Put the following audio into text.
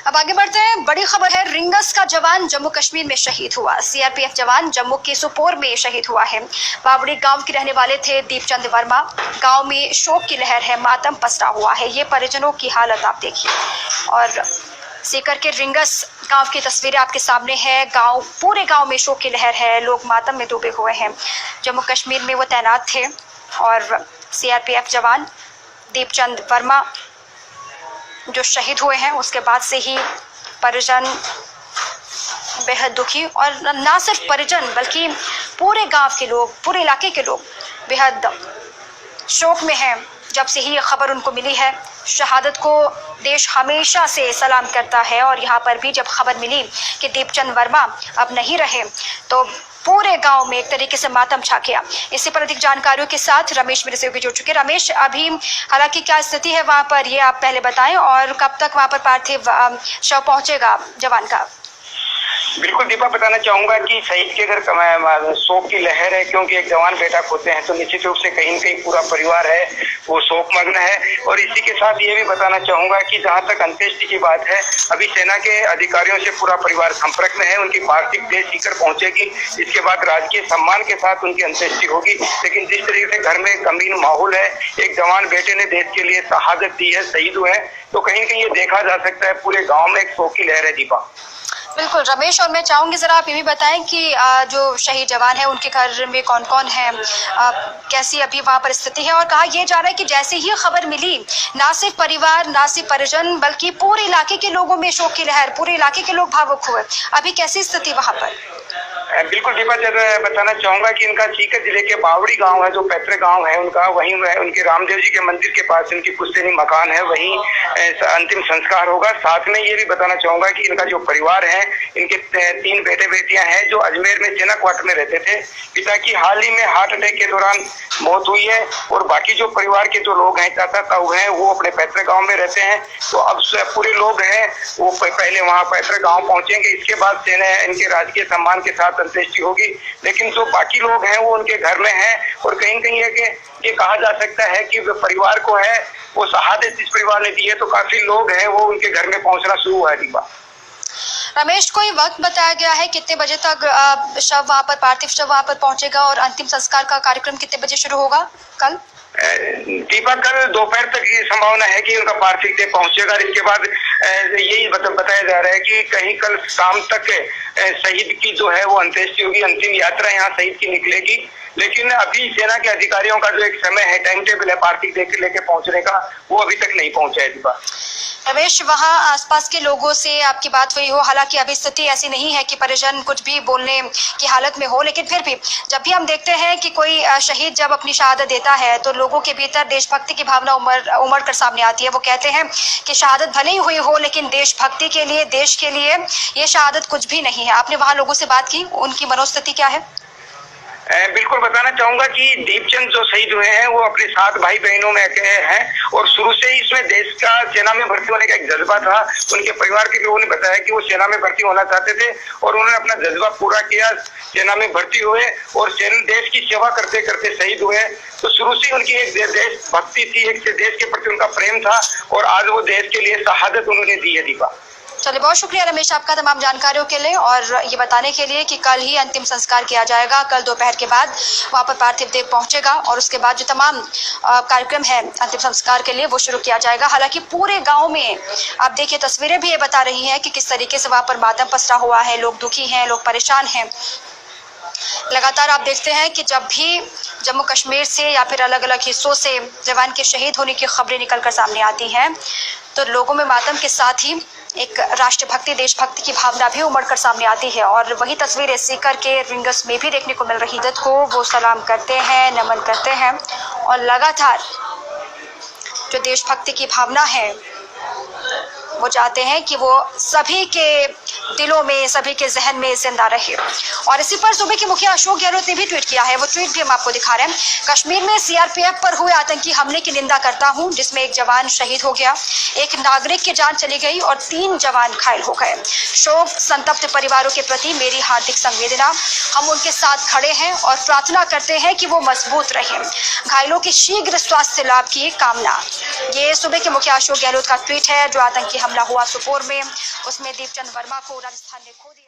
अब आगे बढ़ते हैं। बड़ी खबर है, रिंगस का जवान जम्मू कश्मीर में शहीद हुआ। सीआरपीएफ जवान जम्मू के सोपोर में शहीद हुआ है। बावड़ी गांव के रहने वाले थे दीपचंद वर्मा। गांव में शोक की लहर है, मातम पसरा हुआ है। ये परिजनों की हालत आप देखिए। और सीकर के रिंगस गांव की तस्वीरें आपके सामने है। पूरे गांव में शोक की लहर है, लोग मातम में डूबे हुए हैं। जम्मू कश्मीर में वो तैनात थे और सीआरपीएफ जवान दीपचंद वर्मा जो शहीद हुए हैं, उसके बाद से ही परिजन बेहद दुखी, और ना सिर्फ परिजन बल्कि पूरे गांव के लोग, पूरे इलाके के लोग बेहद शोक में हैं जब से ही ये खबर उनको मिली है। शहादत को देश हमेशा से सलाम करता है और यहाँ पर भी जब खबर मिली कि दीपचंद वर्मा अब नहीं रहे तो पूरे गांव में एक तरीके से मातम छा गया। इसी पर अधिक जानकारियों के साथ रमेश मेरे सहयोगी जुड़ चुके। रमेश, अभी हालांकि क्या स्थिति है वहां पर, ये आप पहले बताएं, और कब तक वहां पर पार्थिव शव पहुंचेगा जवान का? बिल्कुल दीपा, बताना चाहूंगा कि शहीद के घर शोक की लहर है, क्योंकि एक जवान बेटा खोते हैं तो निश्चित रूप से कहीं न कहीं पूरा परिवार है वो शोकमग्न है। और इसी के साथ ये भी बताना चाहूंगा कि जहां तक अंत्येष्टि की बात है, अभी सेना के अधिकारियों से पूरा परिवार संपर्क में है। उनकी पार्थिव देह सीकर पहुंचेगी, इसके बाद राजकीय सम्मान के साथ उनकी अंत्येष्टि होगी। लेकिन जिस तरीके से घर में गमगीन माहौल है, एक जवान बेटे ने देश के लिए शहादत दी है, शहीद हुए हैं, तो कहीं न कहीं ये देखा जा सकता है पूरे गाँव में एक शोक की लहर है। दीपा बिल्कुल रमेश, और मैं चाहूंगी जरा आप ये भी बताएं कि जो शहीद जवान है उनके घर में कौन कौन है, कैसी अभी वहां पर स्थिति है। और कहा यह जा रहा है कि जैसे ही खबर मिली, ना सिर्फ परिवार, ना सिर्फ परिजन, बल्कि पूरे इलाके के लोगों में शोक की लहर, पूरे इलाके के लोग भावुक हुए। अभी कैसी स्थिति वहां पर? बिल्कुल दीपा, बताना चाहूंगा कि इनका सीकर जिले के बावड़ी गांव है, जो पैतृक गांव है उनका, वहीं उनके रामदेव जी के मंदिर के पास इनकी पुश्तैनी मकान है, वहीं अंतिम संस्कार होगा। साथ में ये भी बताना चाहूंगा कि इनका जो परिवार है, इनके 3 बेटे बेटियां हैं जो अजमेर में सेना क्वार्टर में रहते थे। पिता की हाल ही में हार्ट अटैक के दौरान मौत हुई है। और बाकी जो परिवार के जो लोग हैं, चाचा ताऊ हैं, वो अपने पैतृक गाँव में रहते हैं। तो अब पूरे लोग हैं वो पहले वहाँ पैतृक गाँव पहुंचेंगे, इसके बाद सेना इनके राजकीय सम्मान के साथ अंत्येष्टि होगी। लेकिन जो बाकी लोग हैं वो उनके घर में हैं, और कहीं न कहीं ये कहा जा सकता है कि परिवार को है वो शहादत जिस परिवार ने दी है, तो काफी लोग हैं वो उनके घर में पहुंचना शुरू हुआ है। दीपा रमेश, कोई वक्त बताया गया है कितने बजे तक शव वहां पर, पार्थिव शव वहां पर पहुंचेगा, और अंतिम संस्कार का कार्यक्रम कितने बजे शुरू होगा कल? दीपा, कल दोपहर तक ये संभावना है कि उनका पार्थिव देह पहुंचेगा। इसके बाद यही बताया जा रहा है कि कहीं कल शाम तक शहीद की जो है वो अंत्येष्टि होगी, अंतिम यात्रा यहाँ शहीद की निकलेगी। लेकिन अभी सेना के अधिकारियों का जो एक समय है, टाइम टेबल है पार्थिव देह लेके पहुंचने का, वो अभी तक नहीं पहुंचा है। दीपा रमेश, वहां आसपास के लोगों से आपकी बात हुई हो? हालांकि अभी स्थिति ऐसी नहीं है कि परिजन कुछ भी बोलने की हालत में हो, लेकिन फिर भी जब भी हम देखते हैं कि कोई शहीद जब अपनी शहादत देता है तो लोगों के भीतर देशभक्ति की भावना उमड़ कर सामने आती है। वो कहते हैं कि शहादत भले ही हुई हो, लेकिन देशभक्ति के लिए, देश के लिए ये शहादत कुछ भी नहीं है। आपने वहाँ लोगों से बात की, उनकी मनोस्थिति क्या है? बिल्कुल बताना चाहूंगा कि दीपचंद जो शहीद हुए हैं वो अपने 7 भाई बहनों में हैं, और शुरू से ही इसमें देश का सेना में भर्ती होने का एक जज्बा था। उनके परिवार के लोगों ने बताया कि वो सेना में भर्ती होना चाहते थे, और उन्होंने अपना जज्बा पूरा किया, सेना में भर्ती हुए और देश की सेवा करते करते शहीद हुए। तो शुरू से उनकी एक देश भक्ति थी, एक देश के प्रति उनका प्रेम था, और आज वो देश के लिए शहादत उन्होंने दी है। दीपा चलिए, बहुत शुक्रिया रमेश आपका तमाम जानकारियों के लिए, और ये बताने के लिए कि कल ही अंतिम संस्कार किया जाएगा। कल दोपहर के बाद वहाँ पर पार्थिव देह पहुंचेगा, और उसके बाद जो तमाम कार्यक्रम है अंतिम संस्कार के लिए वो शुरू किया जाएगा। हालांकि पूरे गांव में आप देखिए, तस्वीरें भी ये बता रही हैं कि किस तरीके से वहाँ पर मातम पसरा हुआ है, लोग दुखी हैं, लोग परेशान हैं। लगातार आप देखते हैं कि जब भी जम्मू कश्मीर से या फिर अलग अलग हिस्सों से जवान के शहीद होने की खबरें निकलकर सामने आती हैं, तो लोगों में मातम के साथ ही एक राष्ट्रभक्ति, देशभक्ति की भावना भी उमड़ कर सामने आती है। और वही तस्वीरें सीकर के रिंगस में भी देखने को मिल रही है। को वो सलाम करते हैं, नमन करते हैं, और लगातार जो देशभक्ति की भावना है वो चाहते हैं कि वो सभी के दिलों में, सभी के जहन में जिंदा रहे। और इसी पर सूबे के मुखिया अशोक गहलोत ने भी ट्वीट किया है। वो ट्वीट भी हम आपको दिखा रहे हैं। कश्मीर में सीआरपीएफ पर हुए आतंकी हमले की निंदा करता हूं, जिसमें एक जवान शहीद हो गया, एक नागरिक की जान चली गई और 3 जवान घायल हो गए। शोक संतप्त परिवारों के प्रति मेरी हार्दिक संवेदना। हम उनके साथ खड़े हैं और प्रार्थना करते हैं कि वो मजबूत रहें। घायलों के शीघ्र स्वास्थ्य लाभ की कामना। ये सूबे के मुखिया अशोक गहलोत का ट्वीट है, जो आतंकी हमला हुआ सुपोर में, उसमें दीपचंद वर्मा को राजस्थान ने खो दिया।